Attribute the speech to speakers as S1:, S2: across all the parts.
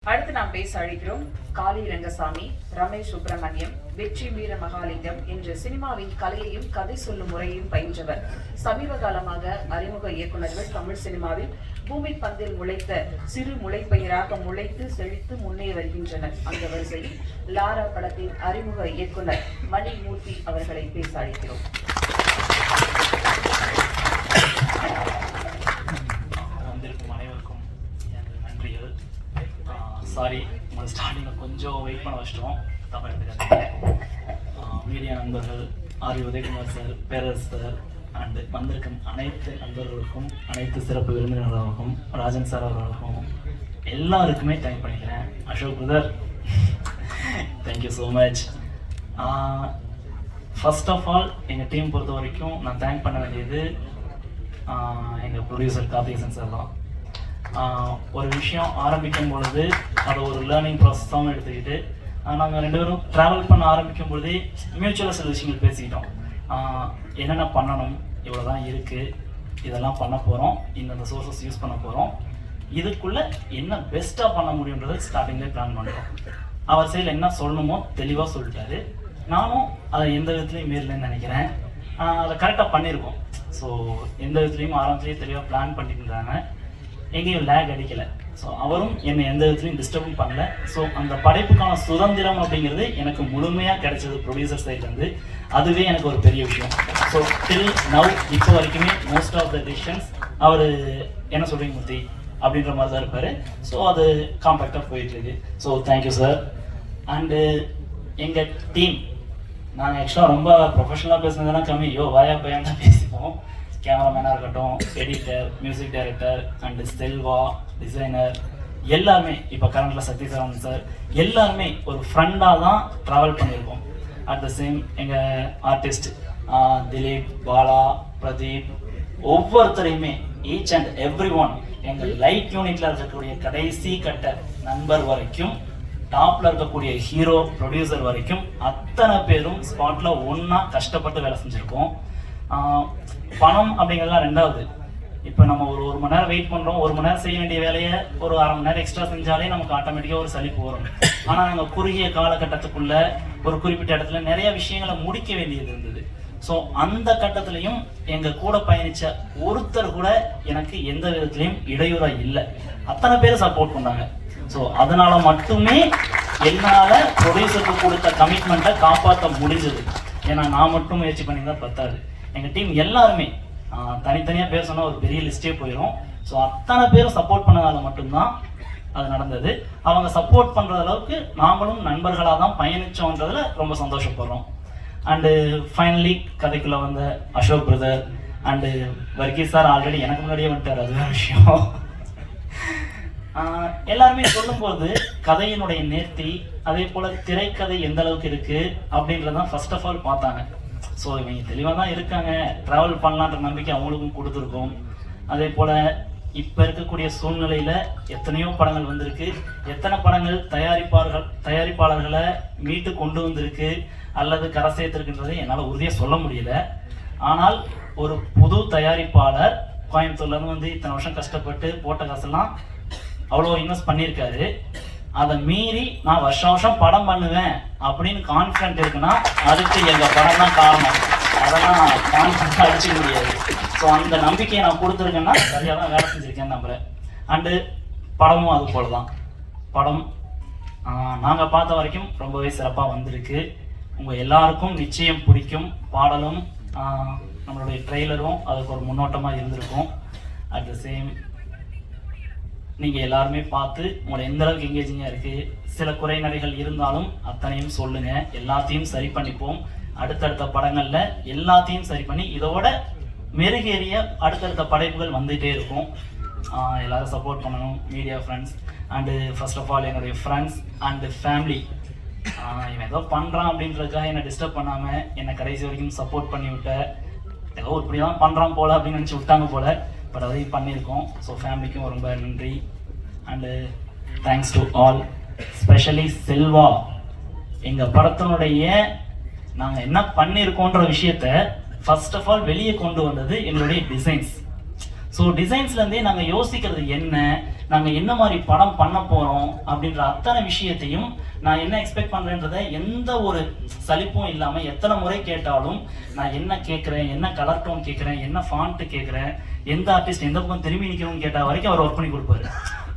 S1: அடுத்து நாம் பேச அழைக்கிறோம் காளி ரங்கசாமி, ரமேஷ் சுப்பிரமணியம், வெற்றி வீர மகாலிங்கம் என்ற சினிமாவின் கலையையும் கதை சொல்லும் முறையையும் பயின்றவர். சமீப காலமாக அறிமுக இயக்குநர்கள் தமிழ் சினிமாவில் பூமி பந்தில் முளைத்த சிறு முளைப்பயிராக முளைத்து செழித்து முன்னே வருகின்றனர். அந்த வரிசையில் லாரா படத்தின் அறிமுக இயக்குனர் மணிமூர்த்தி அவர்களை பேச அழைக்கிறோம்.
S2: சாரி, உங்களை ஸ்டார்டிங்கில் கொஞ்சம் வெயிட் பண்ண வச்சிட்டோம், தப்பாக எடுத்துக்காதீங்க. மீடியா நண்பர்கள், R Udhayakumar sir, Perarasu sir and வந்திருக்கும் அனைத்து நண்பர்களுக்கும், அனைத்து சிறப்பு விருந்தினர்களுக்கும், ராஜன் சார் அவர்களுக்கும் எல்லாருக்குமே தேங்க் பண்ணிக்கிறேன். Ashok brother, thank you so much. First of all எங்கள் டீம் பொறுத்த வரைக்கும் நான் தேங்க் பண்ண வேண்டியது எங்கள் ப்ரொடியூசர் கார்த்திகேசன் சார் தான். ஒரு விஷயம் ஆரம்பிக்கும் பொழுது அதை ஒரு லேர்னிங் ப்ராசஸாகவும் எடுத்துக்கிட்டு நாங்கள் ரெண்டு பேரும் ட்ராவல் பண்ண ஆரம்பிக்கும் பொழுதே மியூச்சுவலாக சில விஷயங்கள் பேசிக்கிட்டோம். என்னென்ன பண்ணணும், இவ்வளோ தான் இருக்குது, இதெல்லாம் பண்ண போகிறோம், இந்தந்த சோர்ஸஸ் யூஸ் பண்ண போகிறோம், இதுக்குள்ளே என்ன பெஸ்ட்டாக பண்ண முடியுன்றதை ஸ்டார்டிங்லேயே பிளான் பண்ணுறோம். அவர் சைடில் என்ன சொல்லணுமோ தெளிவாக சொல்லிட்டாரு. நானும் அதை எந்த விதத்துலையும் மீறலன்னு நினைக்கிறேன். அதை கரெக்டாக பண்ணியிருக்கோம். ஸோ எந்த விதத்துலையும் ஆரம்பத்துலேயே தெளிவாக பிளான் பண்ணிட்டுருந்தாங்க, எங்கேயும் லேக் அடிக்கலை. ஸோ அவரும் என்னை எந்த விதத்துலையும் டிஸ்டர்பும் பண்ணல. ஸோ அந்த படைப்புக்கான சுதந்திரம் அப்படிங்கிறது எனக்கு முழுமையாக கிடைச்சது ப்ரொடியூசர் சைட்லேருந்து. அதுவே எனக்கு ஒரு பெரிய விஷயம். ஸோ டில் நவ் இப்போ வரைக்குமே மோஸ்ட் ஆஃப் த டிசிஷன்ஸ் அவர் என்ன சொல்கிறீங்க மூர்த்தி அப்படின்ற மாதிரி தான் இருப்பார். ஸோ அது காம்பேக்டாக போயிட்டுருக்கு. So thank you sir. அண்டு எங்கள் டீம், நாங்கள் ஆக்சுவலாக ரொம்ப ப்ரொஃபஷனலாக பேசுனதுனா கம்மி, வாயா பையன் தான் பேசிப்போம். கேமராமேனாக இருக்கட்டும், editor, music director and Selva, designer, எல்லாருமே இப்போ கரண்டில் சத்யசரவணன் சார், எல்லாருமே ஒரு ஃப்ரெண்டாக தான் ட்ராவல் பண்ணியிருக்கோம். அட் த சேம் எங்கள் ஆர்டிஸ்ட் திலீப், பாலா, பிரதீப், ஒவ்வொருத்தரையுமே ஈச் அண்ட் எவ்ரி ஒன், எங்கள் லைட் யூனிட்டில் இருக்கக்கூடிய கடைசி கட்ட நண்பர் வரைக்கும், டாப்பில் இருக்கக்கூடிய ஹீரோ ப்ரொடியூசர் வரைக்கும் அத்தனை பேரும் ஸ்பாட்டில் ஒன்றா கஷ்டப்பட்டு வேலை செஞ்சுருக்கோம். பணம் அப்படிங்கிறதுலாம் ரெண்டாவது. இப்போ நம்ம ஒரு மணி நேரம் வெயிட் பண்ணுறோம், ஒரு மணி நேரம் செய்ய வேண்டிய வேலையை ஒரு அரை மணி நேரம் எக்ஸ்ட்ரா செஞ்சாலே நமக்கு ஆட்டோமேட்டிக்காக ஒரு சலிப்பு வரும். ஆனால் நாங்கள் குறுகிய காலகட்டத்துக்குள்ள ஒரு குறிப்பிட்ட இடத்துல நிறைய விஷயங்களை முடிக்க வேண்டியது இருந்தது. ஸோ அந்த கட்டத்துலையும் எங்கள் கூட பயணித்த ஒருத்தர் கூட எனக்கு எந்த விதத்துலையும் இடையூறாக இல்லை. அத்தனை பேர் சப்போர்ட் பண்ணாங்க. ஸோ அதனால மட்டுமே என்னால் ப்ரொடியூசருக்கு கொடுத்த கமிட்மெண்ட்டை காப்பாற்ற முடிஞ்சது. ஏன்னா நான் மட்டும் முயற்சி பண்ணியிருந்தால் பத்தாது. எங்கள் டீம் எல்லாருமே தனித்தனியாக பேர் சொன்னால் ஒரு பெரிய லிஸ்டே போயிடும். ஸோ அத்தனை பேரும் சப்போர்ட் பண்ணதால் மட்டும்தான் அது நடந்தது. அவங்க சப்போர்ட் பண்ணுற அளவுக்கு நாமளும் நண்பர்களாக தான் பயணித்தோன்றதில் ரொம்ப சந்தோஷப்படுறோம். அண்டு ஃபைனலி கதைக்குள்ளே வந்த Ashok brother and Varghese sir already எனக்கு முன்னாடியே வந்துட்டார், அது வேறு விஷயம். எல்லாருமே சொல்லும்போது கதையினுடைய நேர்த்தி, அதே போல் திரைக்கதை எந்த அளவுக்கு இருக்குது அப்படின்றதான் ஃபர்ஸ்ட் ஆஃப் ஆல் பார்த்தாங்க. ஸோ இவங்க தெளிவாக தான் இருக்காங்க, ட்ராவல் பண்ணலான்ற நம்பிக்கை அவங்களுக்கும் கொடுத்துருக்கோம். அதே போல் இப்போ இருக்கக்கூடிய சூழ்நிலையில் எத்தனையோ படங்கள் வந்திருக்கு, எத்தனை படங்கள் தயாரிப்பாளர்களை மீட்டு கொண்டு வந்திருக்கு அல்லது கரை சேர்த்துருக்குன்றதை என்னால் உறுதியாக சொல்ல முடியல. ஆனால் ஒரு புது தயாரிப்பாளர் கோயம்புத்தூர்லேருந்து வந்து இத்தனை வருஷம் கஷ்டப்பட்டு போட்ட காசெல்லாம் அவ்வளோ இன்வெஸ்ட் பண்ணியிருக்காரு. அதை மீறி நான் வருஷம் படம் பண்ணுவேன் அப்படின்னு கான்ஃபிடென்ட் இருக்குன்னா அதுக்கு எங்கள் படம் தான் காரணம். அதெல்லாம் கான்ஃபிடென்ட்டாக அடிச்சிக்க முடியாது. ஸோ அந்த நம்பிக்கையை நான் கொடுத்துருக்கேன்னா சரியாக தான் வேலை செஞ்சுருக்கேன்னு நம்புகிறேன். அண்டு படமும் அது போல தான். படம் நாங்கள் பார்த்த வரைக்கும் ரொம்பவே சிறப்பாக வந்திருக்கு. உங்கள் எல்லாருக்கும் நிச்சயம் பிடிக்கும். பாடலும் நம்மளுடைய ட்ரெய்லரும் அதுக்கு ஒரு முன்னோட்டமாக இருந்திருக்கும். அட் த சேம் நீங்கள் எல்லாருமே பார்த்து உங்களை எந்த அளவுக்கு எங்கேஜிங்காக இருக்குது, சில குறைநறைகள் இருந்தாலும் அத்தனையும் சொல்லுங்கள், எல்லாத்தையும் சரி பண்ணிப்போம். அடுத்தடுத்த படங்களில் எல்லாத்தையும் சரி பண்ணி இதோட மெருகேறிய அடுத்தடுத்த படைப்புகள் வந்துகிட்டே இருக்கும். எல்லோரும் சப்போர்ட் பண்ணணும், media friends and first of all என்னுடைய ஃப்ரெண்ட்ஸ் அண்டு ஃபேமிலி. இவன் ஏதோ பண்ணுறான் அப்படின்றதுக்காக என்னை டிஸ்டர்ப் பண்ணாமல் என்னை கடைசி வரைக்கும் சப்போர்ட் பண்ணி விட்ட, ஏதோ இப்படி தான் பண்ணுறான் போல் அப்படின்னு நினச்சி விட்டாங்க போல், பட் அதையும் பண்ணியிருக்கோம். ஸோ ஃபேமிலிக்கும் ரொம்ப நன்றி. And thanks to all, specially Selva. எங்கள் படத்தினுடைய நாங்கள் என்ன பண்ணியிருக்கோன்ற விஷயத்த ஃபர்ஸ்ட் ஆஃப் ஆல் வெளியே கொண்டு வந்தது எங்களுடைய டிசைன்ஸ். ஸோ டிசைன்ஸ்லேருந்தே நாங்கள் யோசிக்கிறது என்ன, நாங்கள் என்ன மாதிரி படம் பண்ண போகிறோம் அப்படின்ற அத்தனை விஷயத்தையும் நான் என்ன எக்ஸ்பெக்ட் பண்ணுறேன்றதை எந்த ஒரு சலிப்பும் இல்லாமல் எத்தனை முறை கேட்டாலும் நான் என்ன கேட்குறேன், என்ன கலர் டோன் கேட்குறேன், என்ன ஃபாண்ட்டு கேட்குறேன், எந்த ஆர்டிஸ்ட் எந்த பக்கம் திரும்பி நிற்கணும்னு கேட்டால் வரைக்கும் அவர் ஒர்க் பண்ணி கொடுப்பாரு.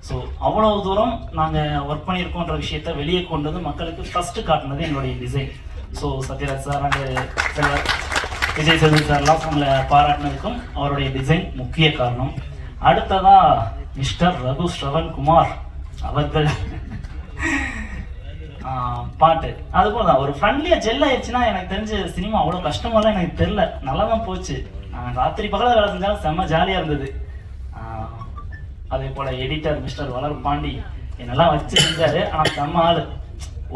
S2: ஸோ அவ்வளோ தூரம் நாங்கள் ஒர்க் பண்ணியிருக்கோன்ற விஷயத்த வெளியே கொண்டு வந்து மக்களுக்கு ஃபஸ்ட்டு காட்டினது எங்களுடைய design. So Sathyaraj sir and Vijay Sethupathi சார்லாம் உங்களை பாராட்டினதுக்கும் அவருடைய டிசைன் முக்கிய காரணம். அடுத்ததா மிஸ்டர் ரகு ஸ்ரவன் குமார் அவர்கள் பாட்டு அது போல தான் ஒரு ஃப்ரெண்ட்லியாக ஜெல் ஆயிடுச்சுன்னா எனக்கு தெரிஞ்ச சினிமா அவ்வளோ கஷ்டமாலாம் எனக்கு தெரில, நல்லா தான் போச்சு. ராத்திரி பகலாக வேலை செஞ்சாலும் செம்ம ஜாலியாக இருந்தது. அதே போல் எடிட்டர் மிஸ்டர் வளர் பாண்டி என்னெல்லாம் வச்சு செஞ்சாரு. ஆனால் செம்ம ஆள்,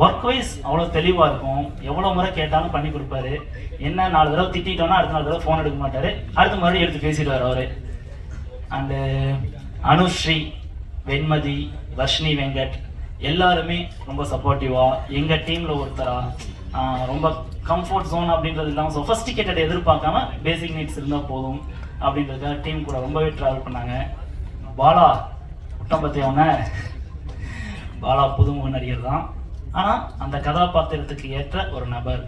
S2: ஒர்க் வைஸ் அவ்வளோ தெளிவாக இருக்கும். எவ்வளோ முறை கேட்டாலும் பண்ணி கொடுப்பாரு. என்ன 4 தடவை திட்டோன்னா அடுத்த 4 தடவை ஃபோன் எடுக்க மாட்டார், அடுத்த மறுபடியும் எடுத்து பேசிடுவார் அவர். அண்டு அனுஸ்ரீ, வெண்மதி, வர்ஷினி வெங்கட் எல்லாருமே ரொம்ப சப்போர்ட்டிவாக எங்கள் டீமில் ஒருத்தராக ரொம்ப கம்ஃபர்ட் ஜோன் அப்படின்றது இல்லாமல் சொஃபஸ்டிகேட்டட் எதிர்பார்க்காம பேசிக் நீட்ஸ் இருந்தால் போதும் அப்படின்றதுக்காக டீம் கூட ரொம்பவே ட்ராவல் பண்ணாங்க. பாலா குட்டம் பற்றி அவங்க பாலா புதுமுக நடிகர் தான், ஆனால் அந்த கதாபாத்திரத்துக்கு ஏற்ற ஒரு நபர்.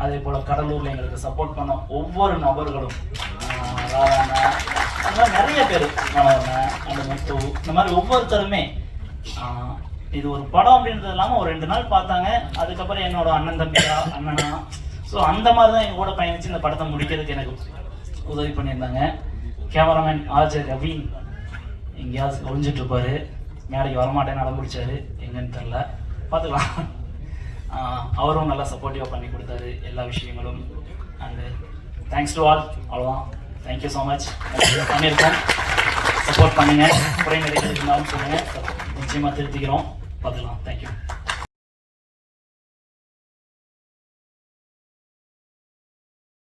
S2: அதே போல் கடலூரில் எங்களுக்கு சப்போர்ட் பண்ண ஒவ்வொரு நபர்களும் ராதாண்ணா, அந்த மாதிரி நிறைய பேர், மனோண்ணா, அந்த முத்து, இந்த மாதிரி ஒவ்வொருத்தருமே இது ஒரு படம் அப்படின்றது இல்லாமல் ஒரு 2 நாள் பார்த்தாங்க. அதுக்கப்புறம் என்னோட அண்ணன் தம்பியா அண்ணனா, ஸோ அந்த மாதிரி தான் எங்கள் கூட பயணிச்சு இந்த படத்தை முடிக்கிறதுக்கு எனக்கு உதவி பண்ணியிருந்தாங்க. கேமராமேன் ஆர்ஜே ரவி எங்கேயாவது ஒழிஞ்சிட்டு இருப்பாரு, மேடைக்கு வரமாட்டேன்னு அடம்பிடிச்சாரு, எங்கன்னு தெரில, பார்த்துக்கலாம். அவரும் நல்லா சப்போர்ட்டிவாக பண்ணி கொடுத்தாரு எல்லா விஷயங்களும். அண்டு தேங்க்ஸ் டு ஆல், அவ்வளோதான். Thank you so much. பண்ணியிருக்கோம், சப்போர்ட் பண்ணுங்கள், குறை நிறைய இருந்தாலும் சொல்லுங்கள், நிச்சயமாக திருத்திக்கிறோம், பார்த்துக்கலாம். தேங்க்யூ.